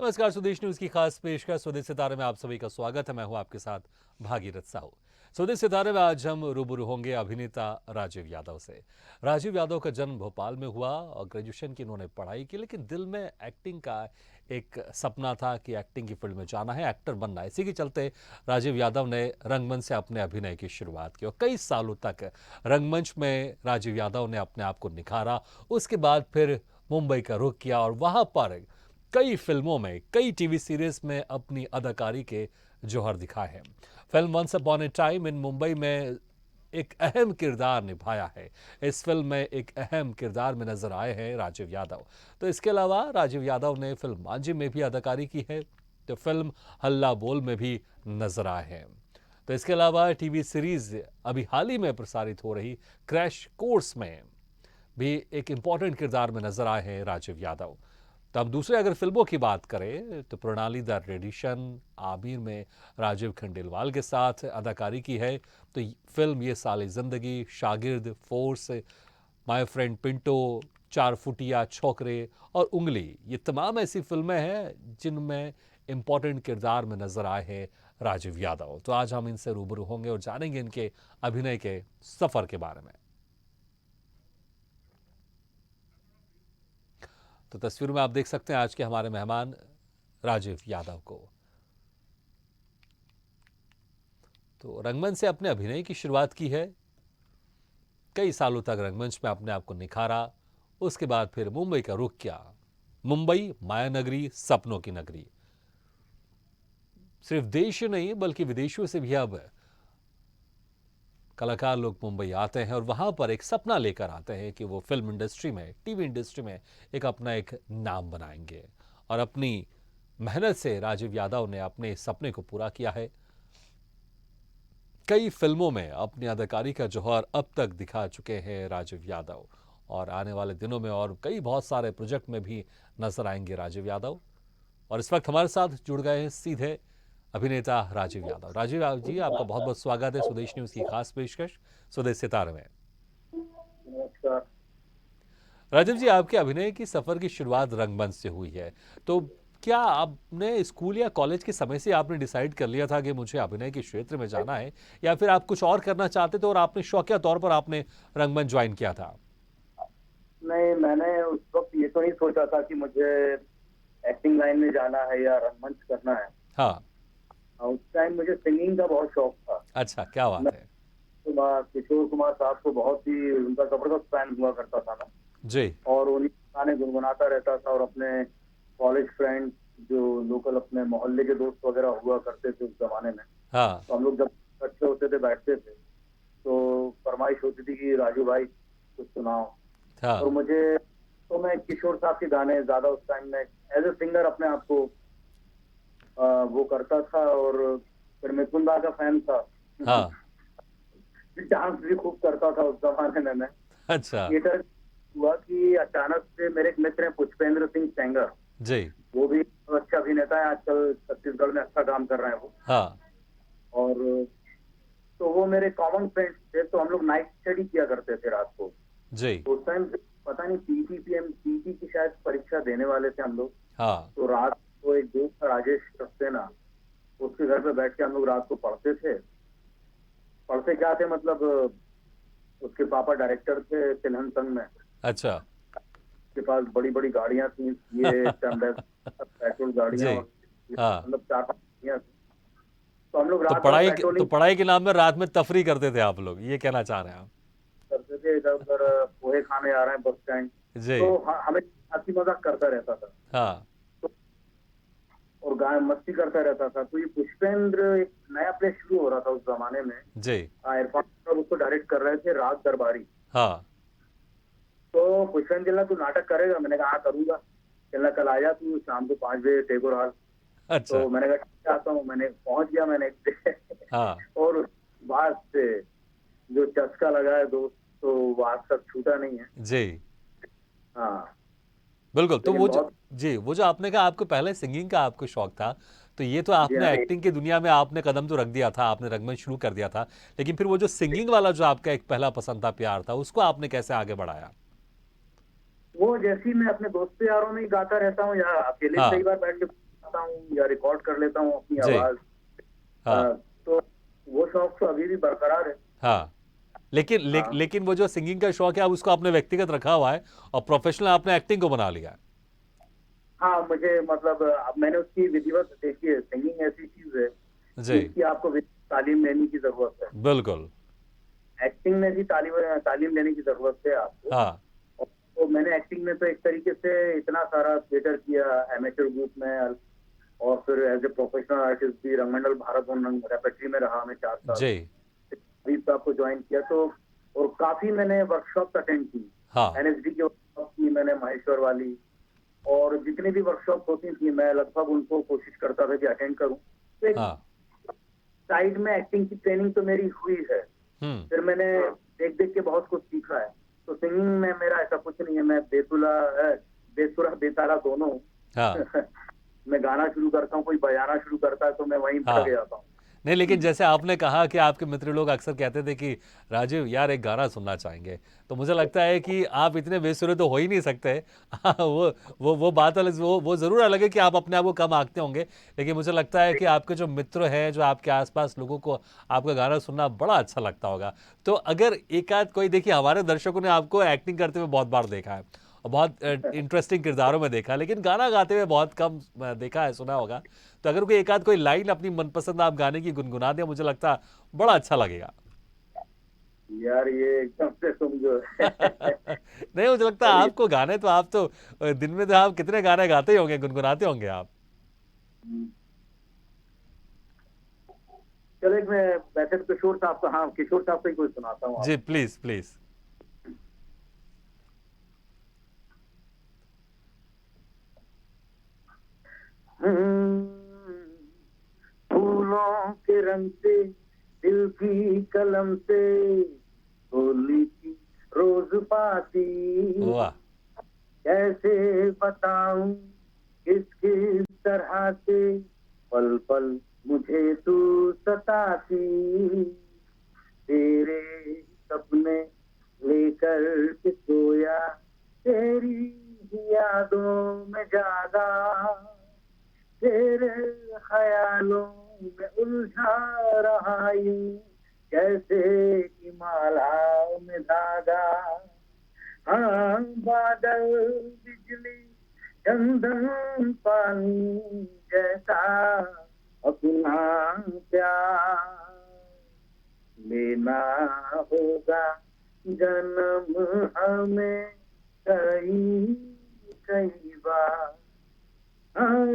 नमस्कार, स्वदेश न्यूज की खास पेशकश स्वदेश सितारे में आप सभी का स्वागत है। मैं हूं आपके साथ भागीरथ साहू। स्वदेश सितारे में आज हम रूबरू होंगे अभिनेता राजीव यादव से। राजीव यादव का जन्म भोपाल में हुआ और ग्रेजुएशन की इन्होंने पढ़ाई की, लेकिन दिल में एक्टिंग का एक सपना था कि एक्टिंग की फील्ड में जाना है, एक्टर बनना है। इसी के चलते राजीव यादव ने रंगमंच से अपने अभिनय की शुरुआत की और कई सालों तक रंगमंच में राजीव यादव ने अपने आप को निखारा। उसके बाद फिर मुंबई का रुख किया और वहां पर कई फिल्मों में, कई टीवी सीरीज में अपनी अदाकारी के जौहर दिखाए हैं। Film once upon a time in Mumbai में एक अहम किरदार निभाया है। इस फिल्म में एक अहम किरदार में नजर आए हैं राजीव यादव। तो इसके अलावा राजीव यादव ने फिल्म मांझी में भी अदाकारी की है, तो फिल्म हल्ला बोल में भी नजर आए हैं। तो इसके अलावा टीवी सीरीज अभी हाल ही में प्रसारित हो रही क्रैश कोर्स में भी एक इंपॉर्टेंट किरदार में नजर आए हैं राजीव यादव। तो अब दूसरे अगर फिल्मों की बात करें तो प्रणाली द रेडिशन आमिर में राजीव खंडेलवाल के साथ अदाकारी की है। तो फिल्म ये साली जिंदगी, शागिर्द, फोर्स, माय फ्रेंड पिंटो, चार फुटिया छोकरे और उंगली, ये तमाम ऐसी फिल्में हैं जिनमें इंपॉर्टेंट किरदार में नजर आए हैं राजीव यादव। तो आज हम इनसे रूबरू होंगे और जानेंगे इनके अभिनय के सफर के बारे में। तो तस्वीर में आप देख सकते हैं आज के हमारे मेहमान राजीव यादव को। तो रंगमंच से अपने अभिनय की शुरुआत की है, कई सालों तक रंगमंच में अपने आप को निखारा। उसके बाद फिर मुंबई का रुख किया। मुंबई माया नगरी, सपनों की नगरी। सिर्फ देश ही नहीं बल्कि विदेशों से भी अब कलाकार लोग मुंबई आते हैं और वहां पर एक सपना लेकर आते हैं कि वो फिल्म इंडस्ट्री में, टीवी इंडस्ट्री में एक अपना एक नाम बनाएंगे। और अपनी मेहनत से राजीव यादव ने अपने इस सपने को पूरा किया है। कई फिल्मों में अपनी अदाकारी का जौहर अब तक दिखा चुके हैं राजीव यादव और आने वाले दिनों में और कई बहुत सारे प्रोजेक्ट में भी नजर आएंगे राजीव यादव। और इस वक्त हमारे साथ जुड़ गए हैं सीधे अभिनेता राजीव यादव। राजीव यादव जी, आपका बहुत बहुत स्वागत है स्वदेश न्यूज की खास पेशकश स्वदेश सितारे में। नमस्कार। राजीव जी, आपके अभिनय की सफर की शुरुआत रंगमंच से हुई है। तो क्या आपने स्कूल या कॉलेज के समय से आपने डिसाइड कर लिया था कि मुझे अभिनय के क्षेत्र में जाना है, या फिर आप कुछ और करना चाहते थे और आपने शौकिया तौर पर आपने रंगमंच ज्वाइन किया था? नहीं, मैंने उस वक्त ये तो नहीं सोचा था कि मुझे एक्टिंग लाइन में जाना है या रंगमंच करना है। हाँ। उस टाइम मुझे सिंगिंग का बहुत शौक था। अच्छा, क्या मैं बात है। किशोर कुमार साहब को बहुत ही उनका जबरदस्त फैन हुआ करता था मैं। जी। और उन्हीं गाने गुनगुनाता रहता था और अपने कॉलेज फ्रेंड जो लोकल अपने मोहल्ले के दोस्त वगैरह हुआ करते थे उस जमाने में, हाँ। तो हम लोग जब बच्चे होते थे बैठते थे तो फरमाइश होती थी कि राजू भाई कुछ सुनाओ। और हाँ। मुझे तो मैं किशोर साहब के गाने ज्यादा उस टाइम में एज ए सिंगर अपने आप को वो करता था। और फिर मिथुन दा का फैन था। हाँ। डांस भी खूब करता था उस जमाने में मैं। अच्छा। थिएटर हुआ कि अचानक से मेरे एक मित्र हैं पुष्पेंद्र सिंह सेंगर, जी। वो भी अच्छा अभिनेता है, आजकल छत्तीसगढ़ में अच्छा काम कर रहे हैं वो। हाँ। और तो वो मेरे कॉमन फ्रेंड्स थे, तो हम लोग नाइट स्टडी किया करते थे रात को। जी। तो उस टाइम पता नहीं पीटी की शायद परीक्षा देने वाले थे हम लोग। हाँ। तो रात को एक दोस्त था राजेश सक्सेना, उसके घर पे बैठ के हम लोग रात को पढ़ते थे। पढ़ते क्या थे मतलब, उसके पापा डायरेक्टर थे तिलहन संघ में। अच्छा। उसके पास बड़ी बड़ी गाड़ियां थी, ये पेट्रोल गाड़ियां, जी। और हाँ। मतलब 4-5 गाड़ियां थी। तो हम लोग तो रात भर तो पेट्रोलिंग पढ़ाई के नाम में रात में तफरी करते थे आप लोग, ये कहना चाह रहे हैं आप? करते थे, इधर उधर पोहे खाने आ रहे हैं बस स्टैंड। जी। तो हमें हंसी मजाक करता रहता था। हाँ। तो और गाय मस्ती करता रहता था। तो ये पुष्पेंद्र एक नया प्ले शुरू हो रहा था उस जमाने में। जी। इरफान साहब उसको डायरेक्ट कर रहे थे, राज दरबारी। हाँ। तो पुष्पेंद्र कहला तू नाटक करेगा? मैंने कहा हाँ करूंगा। कहला कल आ जा तू शाम को 5 बजे टेगोर हॉल। अच्छा। तो मैंने कहा ठीक है, आता हूँ। मैंने पहुंच गया मैंने हाँ। और उस बाद से जो चस्का लगा है दोस्त, तो वो आज तक छूटा नहीं है। जी। हाँ। बिल्कुल। तो लेकिन वो जो बहुत जी, वो जो आपने कहा आपको पहले सिंगिंग का आपको शौक था, तो ये तो जी हाँ। आपने एक्टिंग की दुनिया में आपने कदम तो रख दिया था, आपने रंगमंच शुरू कर दिया था, लेकिन फिर वो जो सिंगिंग वाला जो आपका एक पहला पसंद था, प्यार था, उसको आपने कैसे आगे बढ़ाया? वो जैसे ही मैं अपने दोस्त यारों में ही गाता रहता हूँ या अकेले भी कई हाँ। बार बैठ के गाता हूँ या रिकॉर्ड कर लेता हूँ अपनी जी। आवाज। हाँ। तो वो शौक तो अभी भी बरकरार है। हाँ, हाँ लेकिन वो जो सिंगिंग का शौक है आप उसको आपने व्यक्तिगत रखा हुआ है और प्रोफेशनल आपने एक्टिंग को बना लिया है। हाँ, मुझे मतलब अब मैंने उसकी विधिवत, देखिए सिंगिंग ऐसी चीज है जी, कि इसकी आपको तालीम लेने की जरूरत है। बिल्कुल। एक्टिंग में भी तालीम तालीम लेने की जरूरत है आपको। हाँ, तो मैंने एक्टिंग में तो एक तरीके से इतना सारा थिएटर किया एमेचर ग्रुप में, और फिर एज ए प्रोफेशनल आर्टिस्ट भी रंगमंडल भारत भवन रेपेट्री में रहा मैं 4 साल। जी। अभी तो आपको ज्वाइन किया तो, और काफी मैंने वर्कशॉप अटेंड की। हाँ, एनएसडी की वर्कशॉप की मैंने माहेश्वर वाली, और जितनी भी वर्कशॉप होती थी मैं लगभग उनको कोशिश करता था कि अटेंड करूं। तो एक हाँ। साइड में एक्टिंग की ट्रेनिंग तो मेरी हुई है। हुँ, फिर मैंने देख देख के बहुत कुछ सीखा है। तो सिंगिंग में मेरा ऐसा कुछ नहीं है, मैं बेसुरा बेताला दोनों हूँ। हाँ, मैं गाना शुरू करता हूँ, कोई बजाना शुरू करता है तो मैं वहीं भटक हाँ। जाता हूँ। नहीं, लेकिन जैसे आपने कहा कि आपके मित्र लोग अक्सर कहते थे कि राजीव यार एक गाना सुनना चाहेंगे, तो मुझे लगता है कि आप इतने बेसुरे तो हो ही नहीं सकते। वो बात अलग, वो ज़रूर अलग है कि आप अपने आप को कम आंकते होंगे, लेकिन मुझे लगता है कि आपके जो मित्र हैं, जो आपके आसपास लोगों को आपका गाना सुनना बड़ा अच्छा लगता होगा। तो अगर एक आध कोई, देखिए हमारे दर्शकों ने आपको एक्टिंग करते हुए बहुत बार देखा है और बहुत इंटरेस्टिंग किरदारों में देखा है, लेकिन गाना गाते हुए बहुत कम देखा है, सुना होगा। तो अगर कोई एक आध कोई लाइन अपनी मनपसंद आप गाने की गुनगुना दें, मुझे लगता है बड़ा अच्छा लगेगा। यार ये एकदम से समझो। नहीं, मुझे लगता है चलिए। आपको गाने तो आप तो दिन में तो आप कितने गाने गाते ही होंगे, गुनगुनाते होंगे आप। चलो एक मैं वैसे तो किशोर साहब का, हाँ किशोर साहब का ही कोई सुनाता हूँ जी, आपको। Please please. फूलों के रंग से, दिल की कलम से, होली की रोज पाती, वाह। कैसे बताऊं किस किस तरह से, पल पल मुझे तू सताती, तेरे सपने लेकर के सोया, तेरी ही यादों में जागा, तेरे ख्यालों में उलझा रहा यूं, जैसे कि मालाओं में धागा। हाँ, बादल बिजली चंदन पानी जैसा अपना प्यार लेना होगा जन्म हमें कई कई बार। हाँ,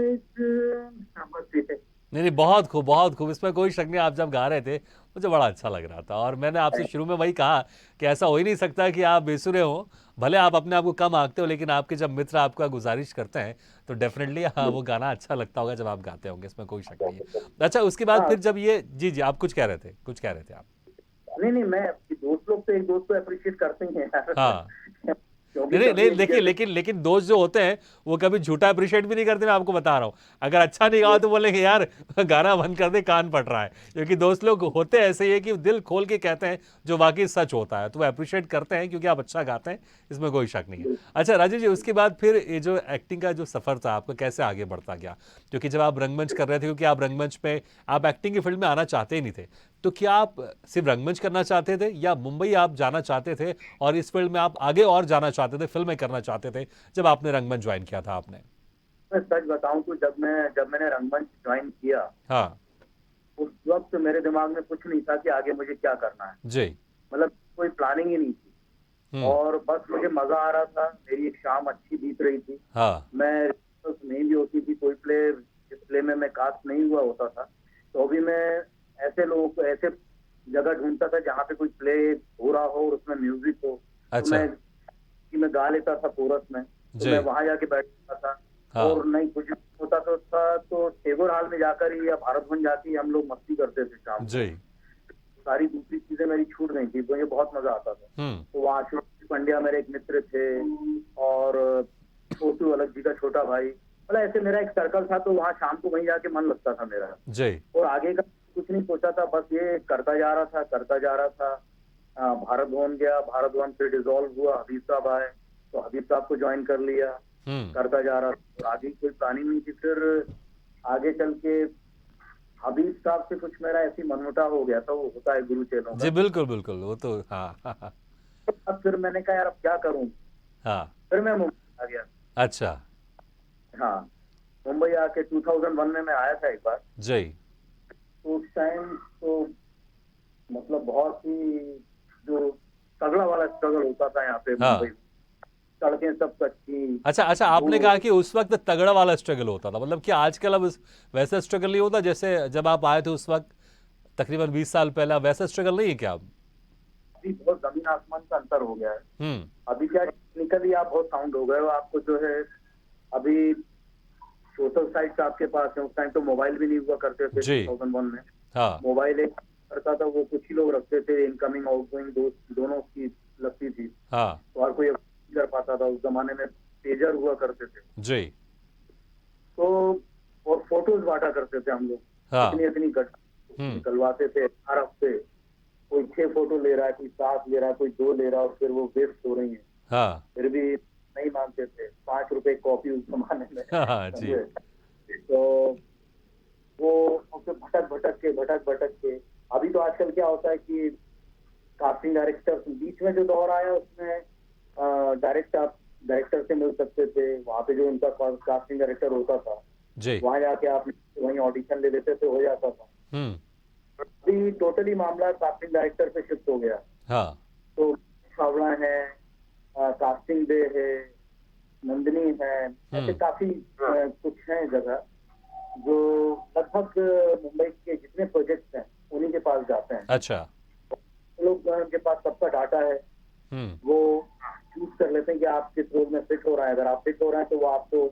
बस ये है। नहीं नहीं, बहुत खूब बहुत खूब, इसमें कोई शक नहीं। आप जब गा रहे थे मुझे बड़ा अच्छा लग रहा था, और मैंने आपसे शुरू में वही कहा कि ऐसा हो ही नहीं सकता कि आप बेसुरे हो। भले आप अपने आप को कम आंकते हो, लेकिन आपके जब मित्र आपका गुजारिश करते हैं तो डेफिनेटली हाँ वो गाना अच्छा लगता होगा जब आप गाते होंगे, इसमें कोई शक नहीं है। अच्छा, उसके बाद हाँ, फिर जब ये, जी जी, आप कुछ कह रहे थे, कुछ कह रहे थे आप। नहीं नहीं, मैं दोस्त लोग तो एक दोस्त को अप्रिशिएट करते ही हैं यार। हाँ। क्योंकि नहीं नहीं कभी नहीं, देखिए, जैसे लेकिन दोस्त जो होते हैं वो कभी झूठा अप्रिशिएट भी नहीं करते, मैं आपको बता रहा हूँ। अगर अच्छा नहीं गाओ तो बोलेंगे यार गाना बंद कर दे, कान फट रहा है। क्योंकि दोस्त लोग होते ऐसे ही है कि दिल खोल के कहते हैं जो वाकई सच होता है, तो वो अप्रिशिएट करते हैं क्योंकि आप अच्छा गाते हैं, इसमें कोई शक नहीं है। अच्छा राजीव जी, उसके बाद फिर ये जो एक्टिंग का जो सफर था आपका, कैसे आगे बढ़ता गया? क्योंकि जब आप रंगमंच कर रहे थे, क्योंकि आप रंगमंच पे, आप एक्टिंग की फील्ड में आना चाहते ही नहीं थे, तो क्या आप सिर्फ रंगमंच करना चाहते थे या मुंबई आप जाना चाहते थे और इस फील्ड में आप आगे और जाना चाहते थे, फिल्में करना चाहते थे जब आपने रंगमंच ज्वाइन किया था आपने? मैं सच बताऊं तो जब मैंने रंगमंच ज्वाइन किया, हाँ। उस वक्त मेरे दिमाग में कुछ नहीं था कि आगे मुझे क्या करना है। जी। मतलब कोई प्लानिंग ही नहीं थी। हम्म। और बस मुझे मजा आ रहा था, मेरी एक शाम अच्छी बीत रही थी। हाँ। मैं रिहर्सल्स नहीं भी होती थी, कोई प्ले जिस प्ले में मैं कास्ट नहीं हुआ होता था, तो भी मैं ऐसे लोगों को, ऐसे जगह ढूंढता था जहाँ पे कोई प्ले हो रहा हो और उसमें म्यूजिक हो, तो अच्छा। मैं गा लेता था कोरस में, तो जी। मैं वहां जाके बैठता था। हाँ। और नहीं कुछ होता तो टेगोर हॉल में जाकर ही या भारत भवन जाके ही हम लोग मस्ती करते थे शाम जी। को। सारी दूसरी चीजें मेरी छूट गई थी, मुझे बहुत मजा आता था। हम्म। तो वहाँ शिव पंड्या मेरे एक मित्र थे, और छोटू अलग जी का छोटा भाई, मतलब ऐसे मेरा एक सर्कल था, तो वहाँ शाम को वहीं जाके मन लगता था मेरा। जी। और आगे का कुछ नहीं सोचा था, बस ये करता जा रहा था करता जा रहा था। भारत भवन गया, भारत भवन फिर डिसॉल्व हुआ, हबीब साहब आए तो हबीब साहब को ज्वाइन कर लिया, हम्म। करता जा रहा था। और आगे कोई प्लानिंग नहीं थी। फिर आगे चल के हबीब साहब से कुछ मेरा ऐसी मनमुटाव हो गया था, वो होता है गुरु चेलों जी का। बिल्कुल बिल्कुल, वो तो हाँ हाँ अब फिर मैंने कहा यार अब क्या करूं, हाँ। फिर मैं मुंबई आ गया। अच्छा। हाँ, मुंबई आके 2001 में मैं आया था एक बार। जी। तो उस टाइम तो मतलब बहुत ही जो तगड़ा वाला स्ट्रगल होता था यहाँ पे मुंबई हाँ। में। सड़कें सब कच्ची, अच्छा अच्छा, आपने रोड। कहा कि उस वक्त तगड़ा वाला स्ट्रगल होता था, मतलब कि आजकल अब वैसा स्ट्रगल नहीं होता जैसे जब आप आए थे उस वक्त, तकरीबन 20 साल पहले, अब वैसा स्ट्रगल नहीं है क्या अब? अभी बहुत जमीन आसमान का अंतर हो गया है। हम्म। अभी क्या टेक्निकली आप बहुत साउंड हो गए हो, आपको जो है अभी सोशल साइट्स आपके पास है। उस टाइम तो मोबाइल भी नहीं हुआ करते थे जी। 2001 में। हाँ मोबाइल एक करता था, वो कुछ ही लोग रखते थे, इनकमिंग आउटगोइंग दोनों की लगती थी। हाँ। तो हर कोई नहीं कर पाता था। उस जमाने में पेजर हुआ करते थे। जी। तो और फोटोज बांटा करते थे हम लोग, हाँ। इतनी इतनी गट हम्म। निकलवाते थे हर हफ्ते। कोई 6 फोटो ले रहा है, कोई 7 ले रहा है, कोई 2 ले रहा है, और फिर वो वेस्ट हो रही है। हाँ फिर भी नहीं मानते थे, 5 रुपए कॉपी उस जमाने में। हाँ हाँ, जी। समझे? तो वो फिर भटक भटक के अभी तो आजकल क्या होता है कि कास्टिंग डायरेक्टर बीच में जो दौर आया उसमें डायरेक्टर से मिल सकते थे। वहाँ पे जो उनका कास्टिंग डायरेक्टर होता था, जी। वहाँ जाके आप वहीं ऑडिशन ले लेते थे, हो जाता था। हम्म। अभी टोटली मामला कास्टिंग डायरेक्टर पे शिफ्ट हो गया। हाँ। तो छावड़ा है, कास्टिंग डे है, नंदिनी है, ऐसे काफी कुछ है जगह जो लगभग मुंबई के जितने प्रोजेक्ट्स हैं उन्हीं के पास जाते हैं। अच्छा। लोग के पास सबका डाटा है, हम्म। वो चूज कर लेते हैं कि आप किस रोल में फिट हो रहा है। अगर आप फिट हो रहे हैं तो वो आपको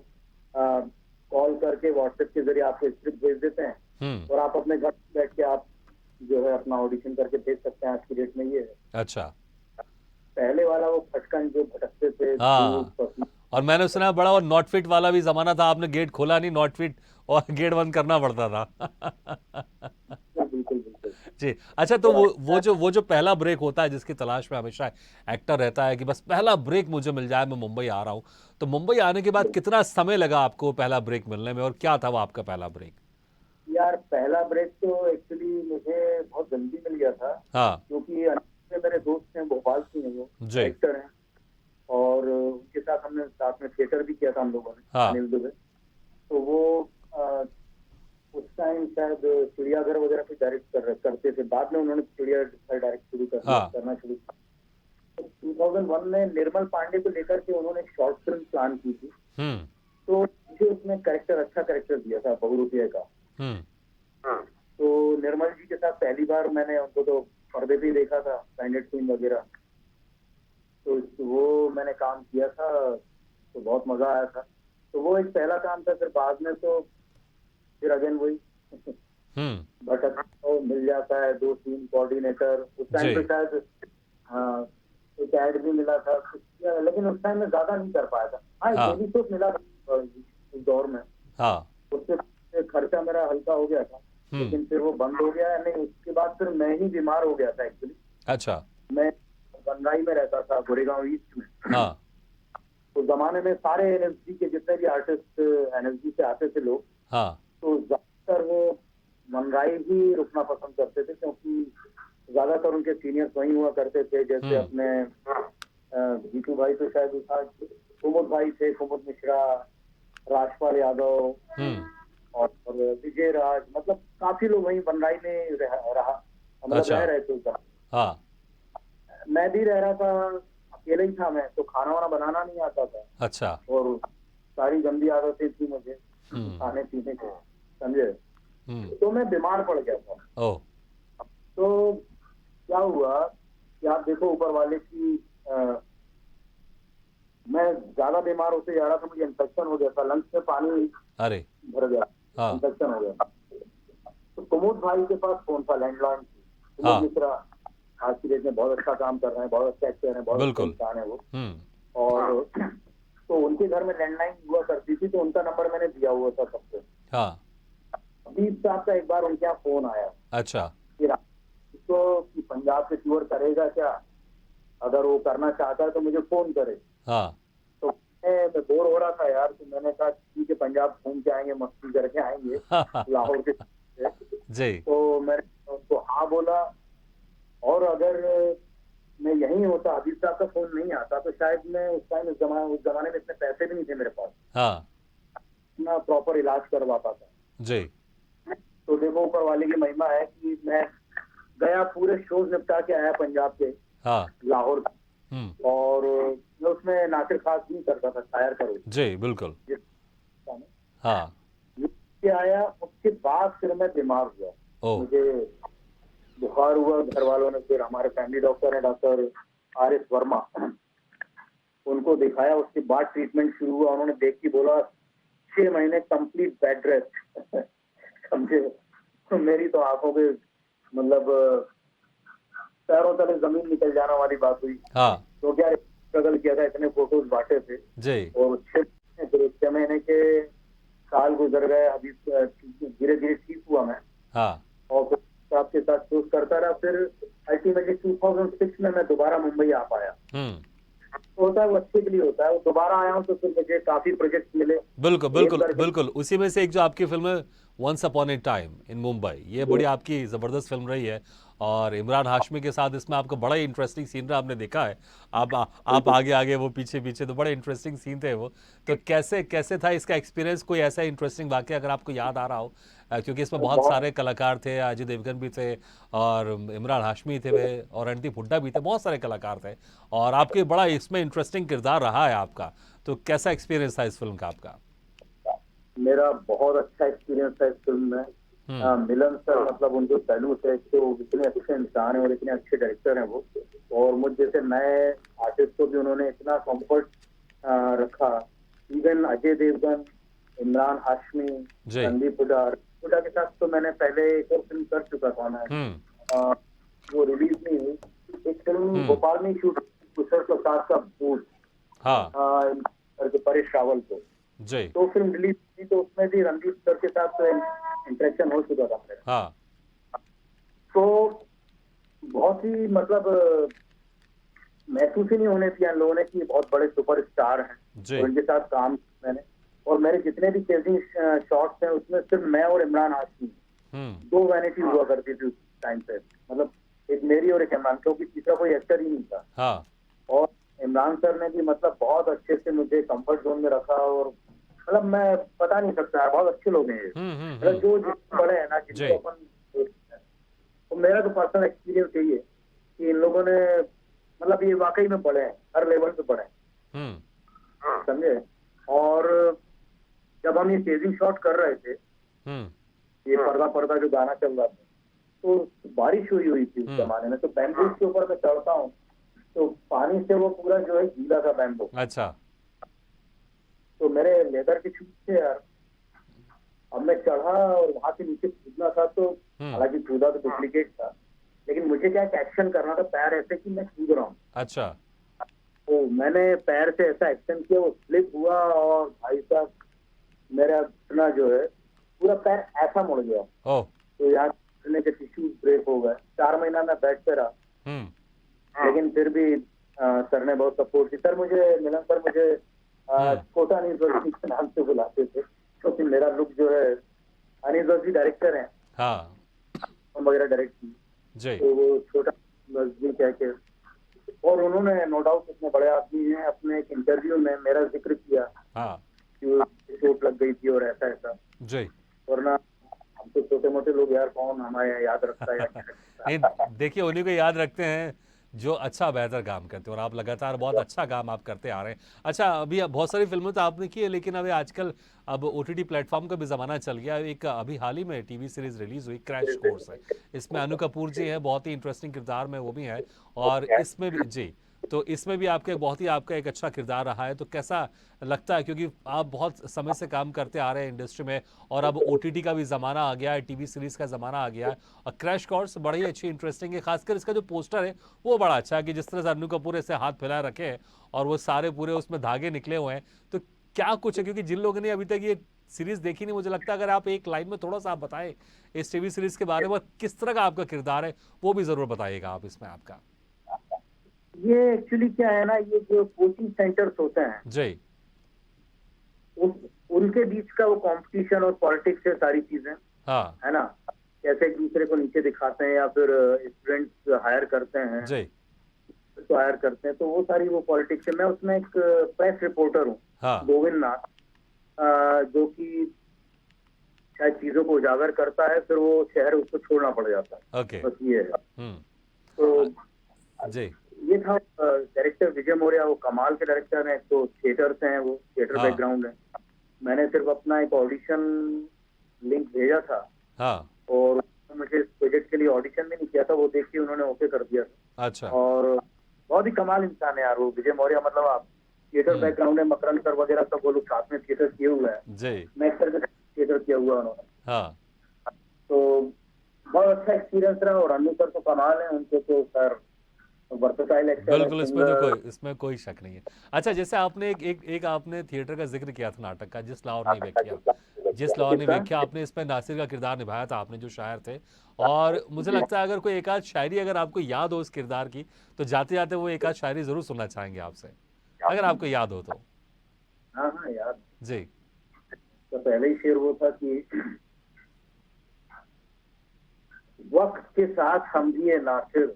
कॉल करके व्हाट्सएप के जरिए आपको स्क्रिप्ट भेज देते हैं, हम्म। और आप अपने घर बैठ के आप जो है अपना ऑडिशन करके भेज सकते हैं। आज की डेट में ये है। अच्छा। पहले वाला वो खटकन जो भटकते थे दूर हाँ, पसली। और मैंने सुना है बड़ा वो नॉट फिट वाला भी जमाना था, आपने गेट खोला नहीं, नॉट फिट, और गेट बंद करना पड़ता था बिल्कुल बिल्कुल। जी। अच्छा, तो तो वो जो पहला ब्रेक होता है जिसकी तलाश में हमेशा एक्टर रहता है कि बस पहला ब्रेक मुझे मिल जाए, मैं मुंबई आ रहा हूँ, तो मुंबई आने के बाद कितना समय लगा आपको पहला ब्रेक मिलने में, और क्या था वो आपका पहला ब्रेक? यार पहला ब्रेक तो एक्चुअली मुझे बहुत जल्दी मिल गया था, हाँ। क्योंकि मेरे दोस्त हैं, भोपाल से हैं, वो जी। डायरेक्टर हैं। और उनके साथ हमने साथ में थिएटर भी किया था हम लोगों ने, हाँ। अनिल दुबे। तो वो अ, उस टाइम शायद चिड़ियाघर वगैरह भी डायरेक्ट करते थे। बाद में उन्होंने चिड़ियाघर डायरेक्ट शुरू कर दिया, हाँ। करना शुरू किया। 2001 में निर्मल पांडे को लेकर के उन्होंने शॉर्ट फिल्म प्लान की थी। हम्म। तो मुझे उसमें अच्छा कैरेक्टर दिया था, बहुरूपिया का। हम्म। हाँ। तो निर्मल जी के साथ पहली बार मैंने उनको तो पर्दे पे ही देखा था, स्टैंडर्ड सीन वगैरह। तो वो मैंने काम किया था, तो बहुत मजा आया था। तो वो एक पहला काम था। फिर बाद में तो फिर अगेन वही हम्म। भटक तो मिल जाता है, 2 सीन कोऑर्डिनेटर। उस टाइम जी। पे शायद हाँ, एक ऐड भी मिला था कुछ किया, लेकिन उस टाइम में ज्यादा नहीं कर पाया था। हाँ, एक हाँ। बेबी सोप मिला था उस दौर में। हाँ। उससे खर्चा मेरा हल्का हो गया था, हम्म। लेकिन फिर वो बंद हो गया। नहीं, उसके बाद फिर मैं ही बीमार हो गया था एक्चुअली। अच्छा। मैं बंगाई में रहता था, गोरेगांव ईस्ट में। हाँ। उस जमाने में सारे एनएसजी के जितने भी आर्टिस्ट एनएसजी से आते थे लोग, हाँ। तो ज्यादातर वो मंगाई ही रुकना पसंद करते थे, क्योंकि ज्यादातर उनके सीनियर्स वहीं हुआ करते थे। जैसे अपने जीतू भाई तो शायद था, कुमुद भाई थे, कुमुद मिश्रा, राजपाल यादव, हम्म। और विजय राज। मतलब काफी लोग वहीं बंगाई में रहा, मतलब अच्छा। रह रहे थे उस zaman। हाँ। मैं भी रह रहा था, अकेले ही था मैं, तो खाना वाना बनाना नहीं आता था, अच्छा। और सारी गंदी आदतें थी मुझे हम्म। खाने पीने के, समझे? हम्म। तो मैं बीमार पड़ गया था। ओ। तो क्या हुआ कि आप देखो ऊपर वाले की मैं ज्यादा बीमार होते जा रहा था, मुझे इन्फेक्शन हो गया था, लंग्स में पानी अरे। भर गया, हाँ। इन्फेक्शन हो गया। तो कुमुद भाई के पास फोन था, लैंडलाइन थी। कुमुद हाँ। मिश्रा आज की डेट में बहुत अच्छा काम कर रहे हैं, बहुत अच्छा एक्टर हैं, बहुत अच्छे बिल्कुल। इंसान है वो। हम्म। और तो उनके घर में लैंडलाइन हुआ करती थी, तो उनका नंबर मैंने दिया हुआ था सबसे। हाँ। हबीब साहब का एक बार उनके यहाँ फोन आया अच्छा। कि इसको कि पंजाब से टूर करेगा क्या, अगर वो करना चाहता है तो मुझे फोन करे। हाँ। तो मैं बोर हो रहा था यार, तो मैंने कहा ठीक है पंजाब घूम के आएंगे, मस्ती करके आएंगे लाहौर के। जी। तो मैंने उनको हाँ बोला, और अगर मैं यहीं होता, हबीब साहब का फोन नहीं आता, तो शायद मैं उस टाइम उस जमाने में इतने पैसे भी नहीं थे मेरे पास, हाँ। इतना प्रॉपर इलाज करवा पाता। जी। तो देखो ऊपर वाले की महिमा है कि मैं गया, पूरे शोज निपटा के आया पंजाब के, हाँ। लाहौर का। हम्म। और मैं उसमें नासिर खास नहीं करता था, शायर करो जी बिल्कुल। हाँ। ये आया, उसके बाद फिर मैं बीमार हुआ, ओ। मुझे बुखार हुआ। घर वालों ने, फिर हमारे फैमिली डॉक्टर है डॉक्टर आर एस वर्मा, उनको दिखाया। उसके बाद ट्रीटमेंट शुरू हुआ। उन्होंने देख के बोला 6 महीने कंप्लीट बेड रेस्ट समझे। तो मेरी तो आंखों के मतलब पैरों तले जमीन निकल जाने वाली बात हुई। हाँ। तो क्या स्ट्रगल किया था, इतने फोटोज बांटे थे। जी। और 6 महीने के साल गुजर गए। अभी धीरे धीरे ठीक हुआ मैं, हाँ। और फिर आपके साथ शूट करता रहा। फिर अल्टीमेटली 2006 में मैं दोबारा मुंबई आ पाया। तो होता है वो अच्छे के लिए होता है। वो दोबारा आया हूँ तो फिर मुझे काफी प्रोजेक्ट मिले। बिल्कुल एक बिल्कुल करके बिल्कुल, उसी में से एक जो आपकी फिल्म है once upon a time in Mumbai, ये बड़ी आपकी ज़बरदस्त फिल्म रही है। और इमरान हाशमी के साथ इसमें आपका बड़ा ही इंटरेस्टिंग सीन रहा, आपने देखा है। आप बिल्कुल आगे आगे, वो पीछे पीछे, तो बड़े इंटरेस्टिंग सीन थे वो। तो कैसे कैसे था इसका एक्सपीरियंस? कोई ऐसा इंटरेस्टिंग वाकया अगर आपको याद आ रहा हो, क्योंकि इसमें बहुत बहुत सारे कलाकार थे, अजय देवगन भी थे, और इमरान हाशमी थे वे, और रणदीप हुड्डा भी थे, बहुत सारे कलाकार थे, और आपके बड़ा इसमें इंटरेस्टिंग किरदार रहा है आपका। तो कैसा एक्सपीरियंस था इस फिल्म का आपका? मेरा बहुत अच्छा एक्सपीरियंस है इस फिल्म में। मिलन सर, मतलब उनके पहलू से, तो इतने अच्छे इंसान हैं और इतने अच्छे डायरेक्टर हैं वो। और मुझ जैसे नए आर्टिस्ट को भी उन्होंने इतना कंफर्ट रखा। इवन अजय देवगन, इमरान हाशमी, जी। रणदीप हुड्डा। हुड्डा के साथ तो मैंने पहले एक और फिल्म कर चुका था मैं। अ, वो रिलीज नहीं हुई, एक फिल्म भोपाल में शूट, कुशल प्रसाद का भूत, हाँ। करके परेश रावल को। जी। तो फिल्म रिलीज थी, तो उसमें भी रणदीप सर के साथ इंटरेक्शन हो चुका था मेरा। हाँ। तो बहुत ही मतलब महसूस ही नहीं होने दिया इन लोगों ने कि बहुत बड़े सुपरस्टार हैं, जी। और इनके साथ काम किया मैंने। और मेरे जितने भी चेजिंग शॉट्स हैं उसमें सिर्फ मैं और इमरान हाशमी, दो वैनिटी हुआ करती थी उस टाइम पे। मतलब एक मेरी और एक इमरान, क्योंकि तीसरा कोई एक्टर ही नहीं था। हाँ। और इमरान सर ने भी मतलब बहुत अच्छे से मुझे कंफर्ट जोन में रखा। और मतलब मैं बता नहीं सकता, बहुत अच्छे लोग हैं ये। मतलब जो जितने बड़े हैं ना, जी। जिनको अपन देखते हैं। तो मेरा तो पर्सनल एक्सपीरियंस यही है कि इन लोगों ने मतलब ये वाकई में बड़े हैं, हर लेवल पे बड़े हैं, समझे। और जब हम ये चेजिंग शॉट कर रहे थे, ये पर्दा पर्दा जो गाना चल रहा था, तो बारिश हुई थी उस जमाने में। तो बैम्बू के ऊपर मैं चढ़ता हूँ, तो पानी से वो पूरा जो है गीला था बैम्बू। अच्छा। तो मेरे लेदर के शूज थे यार। अब मैं चढ़ा और वहां से नीचे कूदना था, तो हालांकि कूदा तो डुप्लीकेट था, लेकिन मुझे क्या एक्शन करना था पैर ऐसे कि मैं कूद रहा हूँ। अच्छा। तो मैंने पैर से ऐसा एक्शन किया, वो स्लिप हुआ, और भाई साहब मेरा इतना जो है पूरा पैर ऐसा मुड़ गया। ओह। तो यहाँ के टिश्यू ब्रेक हो गए। 4 महीना मैं बेड पे रहा, लेकिन फिर भी सर ने बहुत सपोर्ट की। सर मुझे, मिलन सर मुझे छोटा अनीस वजी के नाम से बुलाते थे, क्योंकि मेरा लुक जो है, अनीस वजी डायरेक्टर है, हाँ। वगैरह डायरेक्ट की, जी। तो वो छोटा वजी कह के। और उन्होंने नो डाउट इतने बड़े आदमी हैं, अपने एक इंटरव्यू में मेरा जिक्र किया हाँ। कि चोट लग गई थी और ऐसा ऐसा। जी। वरना हम तो छोटे मोटे लोग यार, कौन हमारे याद रखता है या क्या रखता नहीं, है। देखिए उन्हीं को याद रखते हैं जो अच्छा बेहतर काम करते हैं, और आप लगातार बहुत अच्छा काम आप करते आ रहे हैं। अच्छा, अभी बहुत सारी फिल्में तो आपने की है, लेकिन अभी आजकल अब ओटीटी प्लेटफॉर्म का भी ज़माना चल गया। एक अभी हाल ही में टीवी सीरीज रिलीज हुई, क्रैश कोर्स है। इसमें अनु कपूर जी हैं, बहुत ही इंटरेस्टिंग किरदार में वो भी हैं, और इसमें भी जी, तो इसमें भी आपका एक अच्छा किरदार रहा है। तो कैसा लगता है, क्योंकि आप बहुत समय से काम करते आ रहे हैं इंडस्ट्री में, और अब ओटीटी का भी ज़माना आ गया है, टीवी सीरीज़ का ज़माना आ गया है, और क्रैश कोर्स बड़ी ही अच्छी इंटरेस्टिंग है। खासकर इसका जो पोस्टर है वो बड़ा अच्छा है, कि जिस तरह से अनु कपूर ऐसे हाथ फैलाए रखे हैं, और वो सारे पूरे उसमें धागे निकले हुए हैं। तो क्या कुछ है, क्योंकि जिन लोगों ने अभी तक ये सीरीज देखी नहीं, मुझे लगता है अगर आप एक लाइन में थोड़ा सा आप बताएं इस टीवी सीरीज के बारे में, किस तरह का आपका किरदार है, वो भी जरूर बताइएगा आप इसमें आपका। ये एक्चुअली क्या है ना, ये जो कोचिंग सेंटर्स होते हैं, जी। उनके बीच का वो कंपटीशन और पॉलिटिक्स है, सारी चीजें, हाँ है ना, कैसे एक दूसरे को नीचे दिखाते हैं या फिर स्टूडेंट्स हायर करते हैं जी तो हायर करते हैं, तो वो सारी वो पॉलिटिक्स है। मैं उसमें एक प्रेस रिपोर्टर हूँ, हाँ गोविंद नाथ, जो कि शायद चीजों को उजागर करता है, फिर वो शहर उसको छोड़ना पड़ जाता है, ओके बस ये है। हम्म तो जी ये था डायरेक्टर विजय मौर्य, वो कमाल के डायरेक्टर हैं, तो थिएटर से हैं, वो थिएटर हाँ बैकग्राउंड है। मैंने सिर्फ अपना एक ऑडिशन लिंक भेजा था हाँ और मुझे इस प्रोजेक्ट के लिए ऑडिशन भी नहीं किया था, वो देख के उन्होंने ओके कर दिया था। अच्छा और बहुत ही कमाल इंसान है यार वो विजय मौर्य, मतलब आप थिएटर बैकग्राउंड है, मकरंद सर वगैरह सब वो लोग साथ में थिएटर किए हुए हैं, जी मैक्स सर के साथ थिएटर किया हुआ है उन्होंने। हाँ तो बहुत अच्छा एक्सपीरियंस रहा। और अनु सर तो कमाल है, उनके तो सर वर्सेटाइल एक्टर है, बिल्कुल सिंगर। इसमें कोई शक नहीं है। अच्छा जैसे आपने एक आपने थिएटर का जिक्र किया था नाटक का, जिस लाहौर ने व्याख्या, जिस लाहौर ने किसका? व्याख्या, आपने इसमें नासिर का किरदार निभाया था, आपने जो शायर थे। और मुझे लगता है अगर कोई एक आध शायरी अगर आपको याद हो उस किरदार की, तो जाते जाते वो एक आध शायरी जरूर सुनना चाहेंगे आपसे, अगर आपको याद हो तो। हाँ हाँ यार, जी तो पहले ही शेर वो था कि वक्त के साथ हम जिए नासिर,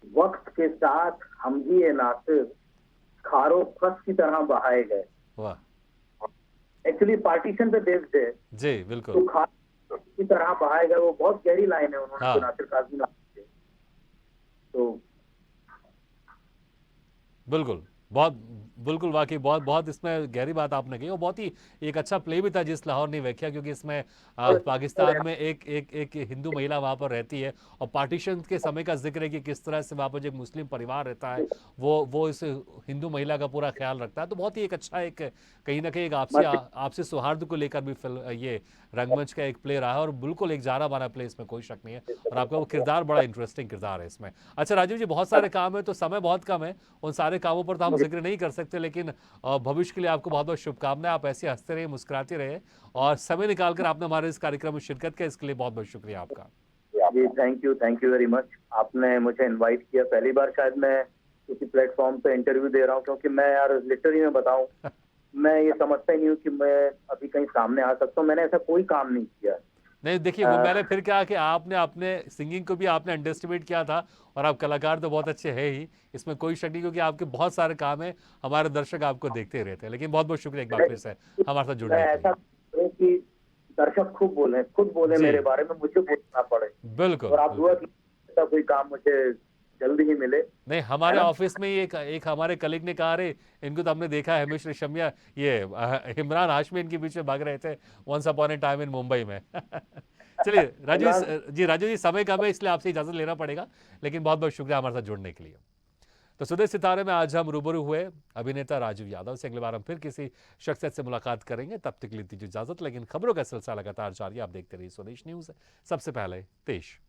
वक्त के साथ हम जिए नासिर, खारो खस की तरह बहाए गए। वाह एक्चुअली पार्टीशन पे बेस्ड है, जी तो बिल्कुल खारो खस की तरह बहाए गए, वो बहुत गहरी लाइन है, उन्होंने जो हाँ नासिर काजमी ने, तो बिल्कुल बहुत बिल्कुल वाकई बहुत बहुत इसमें गहरी बात आपने कही, और बहुत ही एक अच्छा प्ले भी था जिस लाहौर ने व्याख्या, क्योंकि इसमें पाकिस्तान में एक हिंदू महिला वहाँ पर रहती है, और पार्टीशन के समय का जिक्र है कि किस तरह से वहाँ पर जो एक मुस्लिम परिवार रहता है वो इस हिंदू महिला का पूरा ख्याल रखता है। तो बहुत ही एक अच्छा एक कहीं ना कहीं एक आपसी सौहार्द को लेकर भी फिल्म ये रंगमंच का एक प्ले रहा है, और बिल्कुल एक जाना माना प्ले, इसमें कोई शक नहीं है। और आपका वो किरदार बड़ा इंटरेस्टिंग किरदार है इसमें। अच्छा राजीव जी, बहुत सारे काम है तो समय बहुत कम है, उन सारे कामों पर तो हम जिक्र नहीं कर सकते, लेकिन भविष्य के लिए आपको बहुत बहुत शुभकामनाएं। आप ऐसे हंसते रहे, मुस्कुराते रहे, और समय निकालकर आपने हमारे इस कार्यक्रम में शिरकत किया, इसके लिए बहुत बहुत शुक्रिया आपका। जी थैंक यू वेरी मच। आपने मुझे इनवाइट किया, पहली बार शायद मैं किसी प्लेटफॉर्म पे इंटरव्यू दे रहा हूँ, क्योंकि मैं यार लिटरली में बताऊं, मैं ये समझता ही नहीं हूँ कि मैं अभी कहीं सामने आ सकता हूँ। मैंने ऐसा कोई काम नहीं किया। नहीं देखिए, वो मैंने फिर कहा कि आपने अपने सिंगिंग को भी आपने अंडरएस्टिमेट किया था, और आप कलाकार तो बहुत अच्छे हैं ही, इसमें कोई शक नहीं, क्योंकि आपके बहुत सारे काम हैं, हमारे दर्शक आपको देखते रहते हैं। लेकिन बहुत बहुत शुक्रिया एक बार फिर से हमारे साथ मैं जुड़ने के ऐसा लिए। करूं कि दर्शक खुद बोले जी मेरे बारे में, मुझे बोलना पड़े। बिल्कुल और आप दुआ बिल्कुल। कीजिए ऐसा कोई काम मुझे जल्दी ही मिले, नहीं, है हमारे ना। ऑफिस में ही एक हमारे कलीग ने कहा, अरे इनको तो हमने देखा है, हिमेश रेशमिया, ये इमरान हाशमी इनके पीछे भाग रहे थे once upon a time in Mumbai में। चलिए इमरान, राजू जी समय कम है, इसलिए आपसे इजाजत लेना पड़ेगा, लेकिन बहुत बहुत शुक्रिया हमारे साथ जुड़ने के लिए। तो सुदेश सितारे में आज हम रूबरू हुए अभिनेता राजीव यादव से। अगली बार हम फिर किसी शख्सियत से मुलाकात करेंगे, तब तक के लिए दीजिए इजाजत, लेकिन खबरों का सिलसिला लगातार जारी है। आप देखते रहिए स्वदेश न्यूज, सबसे पहले पेश।